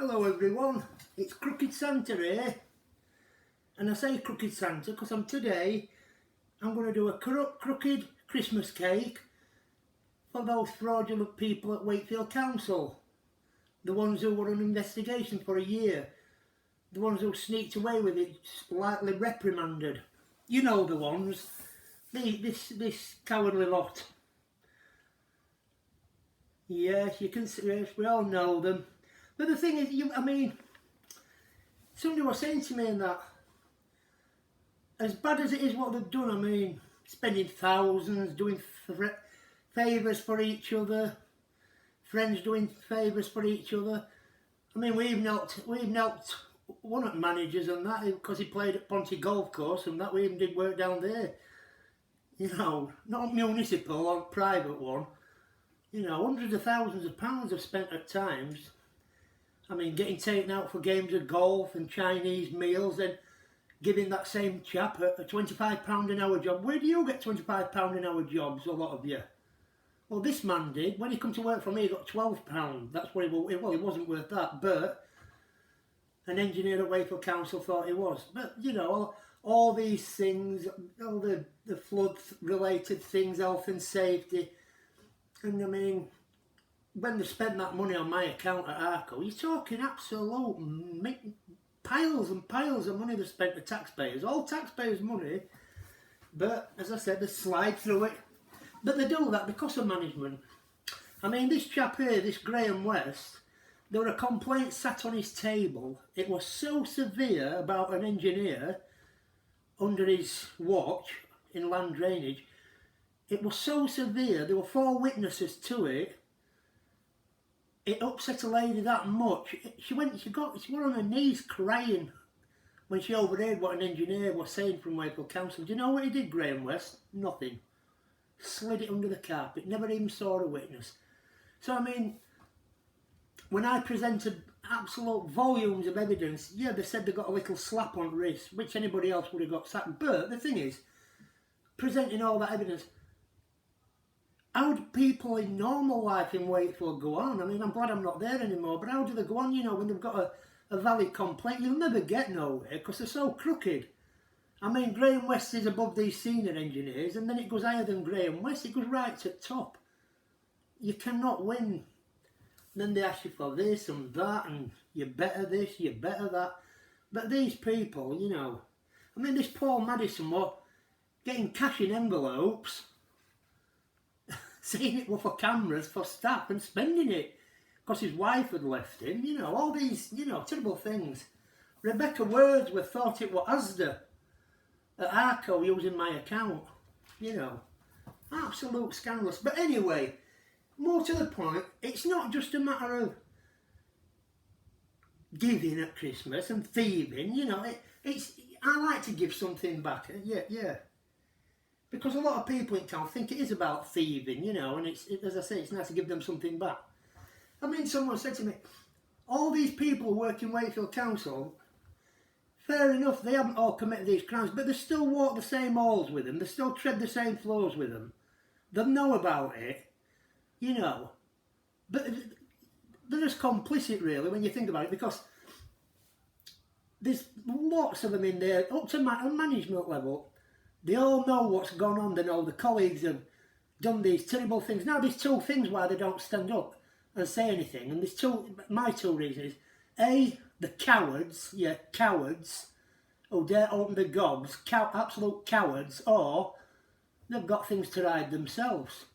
Hello everyone, it's Crooked Santa here, and I say Crooked Santa because I'm going to do a crooked Christmas cake for those fraudulent people at Wakefield Council, the ones who were on investigation for a year, the ones who sneaked away with it, slightly reprimanded. You know the ones, this cowardly lot. Yes, you can see, yes, we all know them. But the thing is, somebody was saying to me in that, as bad as it is what they've done, spending thousands, doing favours for each other, friends doing favours for each other. We've knelt one of the managers and that, because he played at Ponty Golf Course and that, we even did work down there. Not municipal or private one. Hundreds of thousands of pounds I've spent at times. Getting taken out for games of golf and Chinese meals and giving that same chap a £25 an hour job. Where do you get £25 an hour jobs, a lot of you? Well, this man did. When he come to work for me, he got £12. That's what he wasn't worth that, but an engineer at Wakefield Council thought he was. But, all these things, all the flood-related things, health and safety, and when they spend that money on my account at Arco, you're talking absolute piles and piles of money they spent to taxpayers, all taxpayers' money. But as I said, they slide through it. But they do that because of management. This chap here, this Graham West, there were a complaint sat on his table. It was so severe about an engineer under his watch in land drainage. It was so severe, there were 4 witnesses to it. It upset a lady that much. She went on her knees crying when she overheard what an engineer was saying from Wakefield Council. Do you know what he did, Graham West? Nothing. Slid it under the carpet, never even saw a witness. So when I presented absolute volumes of evidence, yeah, they said they got a little slap on the wrist, which anybody else would have got sacked. But the thing is, presenting all that evidence, how do people in normal life in Wakefield go on? I'm glad I'm not there anymore, but how do they go on, when they've got a valid complaint? You'll never get nowhere because they're so crooked. Graham West is above these senior engineers, and then it goes higher than Graham West. It goes right to the top. You cannot win. Then they ask you for this and that, and you're better this, you're better that. But these people, this Paul Madison was getting cash in envelopes, saying it were for cameras, for staff, and spending it because his wife had left him. All these, terrible things. Rebecca Wordsworth thought it was Asda at Arco using my account. Absolute scandalous. But anyway, more to the point, it's not just a matter of giving at Christmas and thieving. I like to give something back. Yeah. Because a lot of people in town think it is about thieving, and as I say, it's nice to give them something back. Someone said to me, all these people who work in Wakefield Council, fair enough, they haven't all committed these crimes, but they still walk the same halls with them, they still tread the same floors with them. They know about it, But they're just complicit, really, when you think about it, because there's lots of them in there, up to management level. They all know what's gone on. They know the colleagues have done these terrible things. Now, there's 2 things why they don't stand up and say anything. And my 2 reasons. A, the cowards, who dare open the gobs, absolute cowards, or they've got things to hide themselves.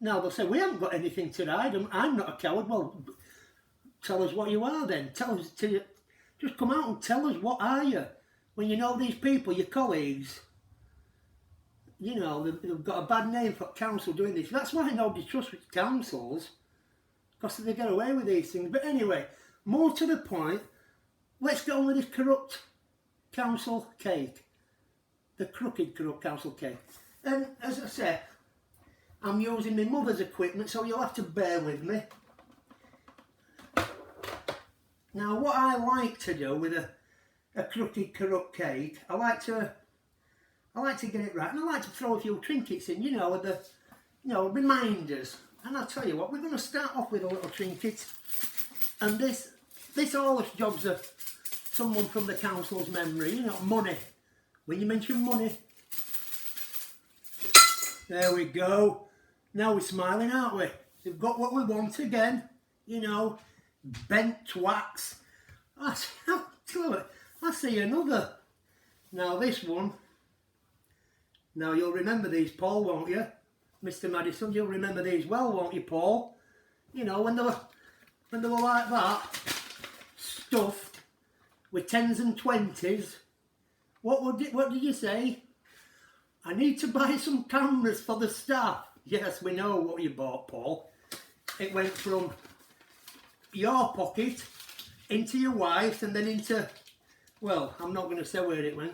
Now, they'll say, we haven't got anything to hide. I'm not a coward. Well, tell us what you are then. Just come out and tell us, what are you? When you know these people, your colleagues, they've got a bad name for council doing this. That's why nobody trusts councils, because they get away with these things. But anyway, more to the point, let's get on with this corrupt council cake. The crooked corrupt council cake. And as I said, I'm using my mother's equipment, so you'll have to bear with me. Now, what I like to do with a crooked corrupt cake, I like to get it right, and I like to throw a few trinkets in, reminders. And I'll tell you what, we're going to start off with a little trinket, and this this always jogs someone from the council's memory, you know, money. When you mention money, there we go. Now we're smiling, aren't we? We've got what we want again, you know, bent twats. I see another. Now this one, now you'll remember these, Paul, won't you? Mr. Madison, you'll remember these well, won't you, Paul? You know, when they were like that, stuffed with 10s and 20s, what did you say? I need to buy some cameras for the staff. Yes, we know what you bought, Paul. It went from your pocket into your wife's and then into, well, I'm not going to say where it went.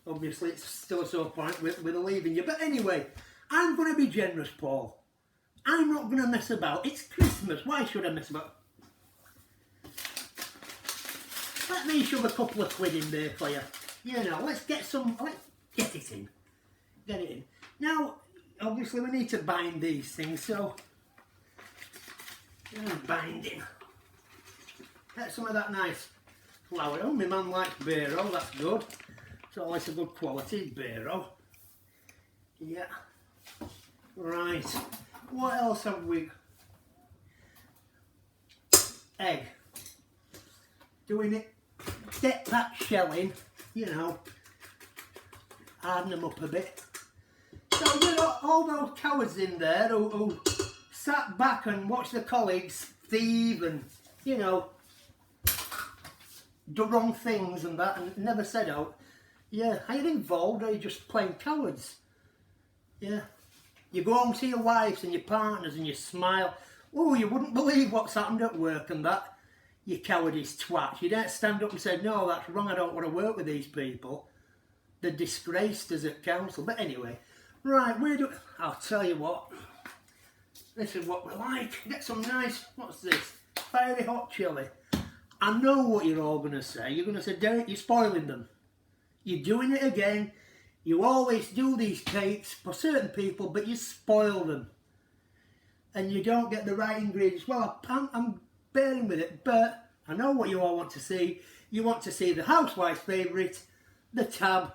Obviously, it's still a sore point with leaving you. But anyway, I'm going to be generous, Paul. I'm not going to mess about. It's Christmas. Why should I mess about? Let me shove a couple of quid in there for you. You know, let's get it in. Get it in. Now, obviously we need to bind these things, so binding. Get some of that nice flour. Oh, my man likes Bero, that's good. So it's a good quality Bero. Yeah. Right. What else have we? Egg. Doing it. Get that shell in, you know. Harden them up a bit. So, you know, all those cowards in there who sat back and watched the colleagues thieve and, you know, do wrong things and that and never said out. Yeah, are you involved or are you just playing cowards? Yeah. You go home to your wives and your partners and you smile. Oh, you wouldn't believe what's happened at work and that. You cowardice twat. You don't stand up and say, no, that's wrong, I don't want to work with these people. They're disgraced us at council. But anyway, right, I'll tell you what. This is what we like. Get some nice, what's this? Fiery hot chilli. I know what you're all going to say. You're going to say, Derek, you're spoiling them. You're doing it again. You always do these cakes for certain people, but you spoil them. And you don't get the right ingredients. Well, I'm bearing with it, but I know what you all want to see. You want to see the housewife's favourite, the tab,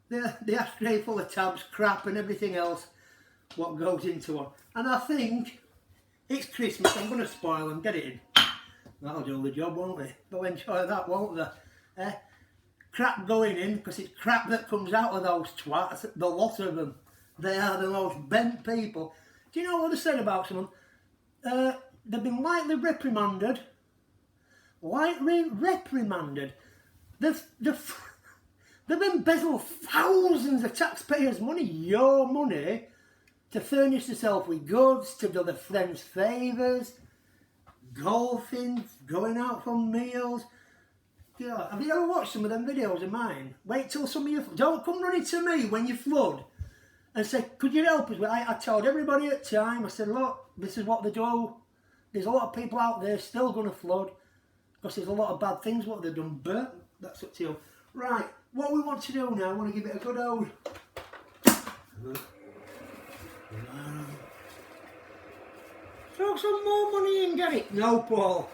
the ashtray full of tabs, crap and everything else, what goes into one. And I think it's Christmas, I'm going to spoil them, get it in. That'll do the job, won't it? They'll enjoy that, won't they? Crap going in, because it's crap that comes out of those twats, the lot of them. They are the most bent people. Do you know what they said about someone? They've been lightly reprimanded. Lightly reprimanded. They've embezzled thousands of taxpayers' money, your money, to furnish themselves with goods, to do their friends favours, golfing, going out for meals. Yeah, have you ever watched some of them videos of mine? Wait till some of you... Don't come running to me when you flood and say, could you help us? I told everybody at the time, I said, look, this is what they do. There's a lot of people out there still going to flood because there's a lot of bad things what they've done, but that's up to you. Right, what we want to do now, I want to give it a good old... Throw some more money in, get it? No, Paul.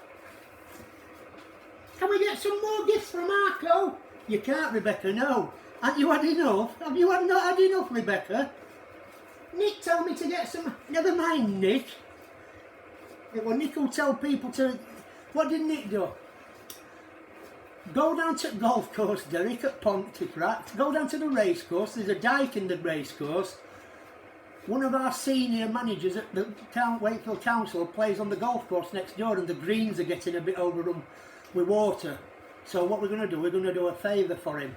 Can we get some more gifts from Marco? You can't, Rebecca, no. Haven't you had enough? Have you not had enough, Rebecca? Nick told me to get some... Never mind, Nick. Well, Nick will tell people to... What did Nick do? Go down to the golf course, Derek, at Pontefract. Go down to the racecourse. There's a dyke in the racecourse. One of our senior managers at the Wakefield Council plays on the golf course next door and the greens are getting a bit overrun with water. So what we're going to do, we're going to do a favour for him.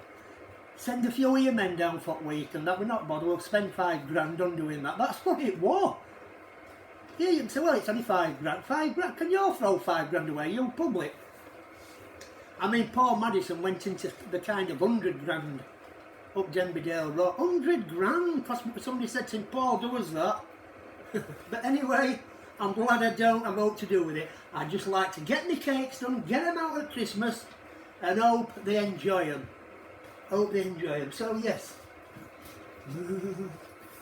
Send a few of your men down for a week and that, we're not bothered, we'll spend £5 on doing that. That's what it was. Yeah, you can say, well, it's only £5. £5? Can you all throw £5 away, you public? I mean, Paul Madison went into the kind of 100 grand up Denbydale Road. 100 grand? Because somebody said to him, Paul, do us that. But anyway, I'm glad I don't have aught to do with it. I just like to get my cakes done, get them out at Christmas, and hope they enjoy them. Hope they enjoy them. So, yes.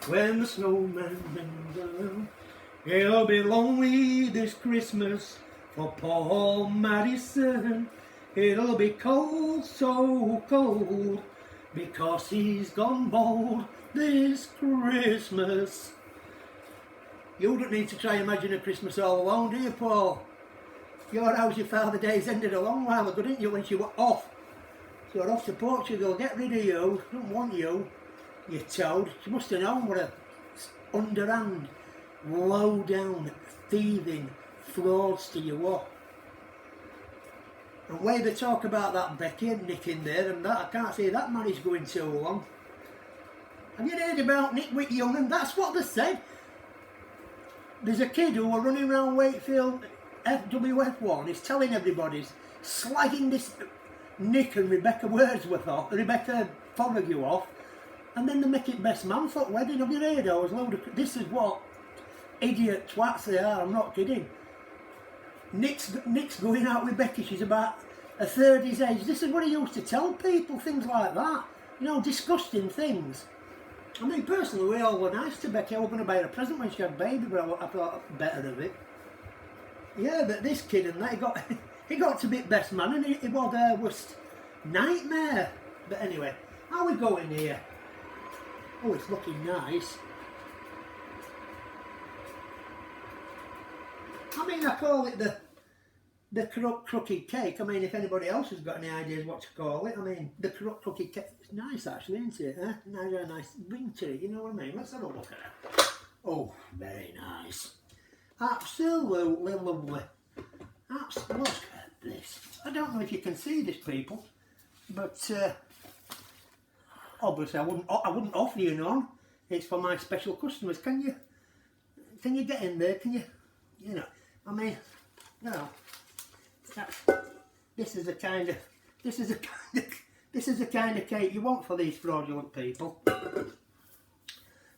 When the snowman bends down, he'll be lonely this Christmas, For Paul Madison, it'll be cold, so cold, because he's gone bald this Christmas. You don't need to try imagine a Christmas all alone, do you, Paul? Your house, your Father Days ended a long while ago, didn't you, when she were off? She were off to Portugal, get rid of you, don't want you, you toad. She must have known what a underhand, low down, thieving fraudster you were. And way they talk about that Becky and Nick in there and that, I can't see that marriage going too long. Have you heard about Nick with Young? And that's what they said. There's a kid who were running around Wakefield FWF1, he's telling everybody, slagging this Nick and Rebecca Wordsworth off, Rebecca Fonague off, and then they make it best man for wedding. Have you heard? I was load of, this is what idiot twats they are, I'm not kidding. Nick's going out with Becky, she's about a third his age. This is what he used to tell people, things like that. You know, disgusting things. I mean, personally, we all were nice to Becky. I was going to buy her a present when she had a baby, but I thought better of it. Yeah, but this kid and that, he got to be best man, and it was their worst nightmare. But anyway, how we going here? Oh, it's looking nice. I mean, I call it the crooked cake. I mean, if anybody else has got any ideas what to call it, I mean, the crooked cake. It's nice actually, isn't it? Eh? Nice ring to it, you know what I mean? Let's have a look at it. Oh, very nice. Absolutely lovely. Look at this. I don't know if you can see this, people, but obviously I wouldn't offer you none. It's for my special customers. Can you get in there? Can you? You know, I mean, you know, this is the kind of cake you want for these fraudulent people.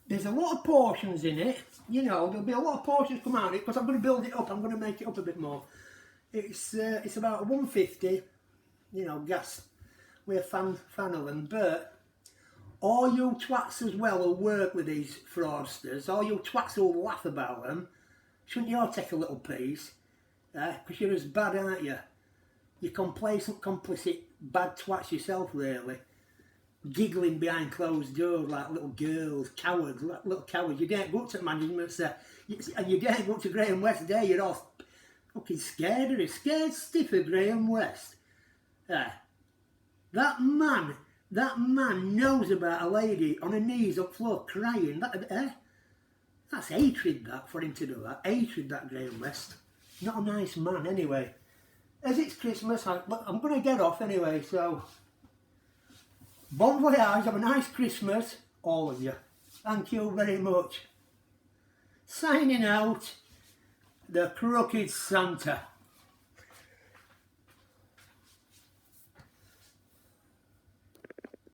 There's a lot of portions in it, you know, there'll be a lot of portions come out of it because I'm going to build it up, I'm going to make it up a bit more. It's about 150, you know, gas, we're a fan of them, but all you twats as well who work with these fraudsters, all you twats who laugh about them, shouldn't you all take a little piece? Because you're as bad, aren't you? You're complacent, complicit, bad twats yourself, really. Giggling behind closed doors like little girls, cowards, like little cowards. You daren't go up to management, and you daren't go up to Graham West there, you're all fucking scared of it. Scared stiff of Graham West. That man knows about a lady on her knees up floor crying. That's hatred, that, for him to do that. Hatred, that Graham West. Not a nice man, anyway. As it's Christmas, I'm going to get off anyway, so... Bon voyage, have a nice Christmas, all of you. Thank you very much. Signing out, the Crooked Santa.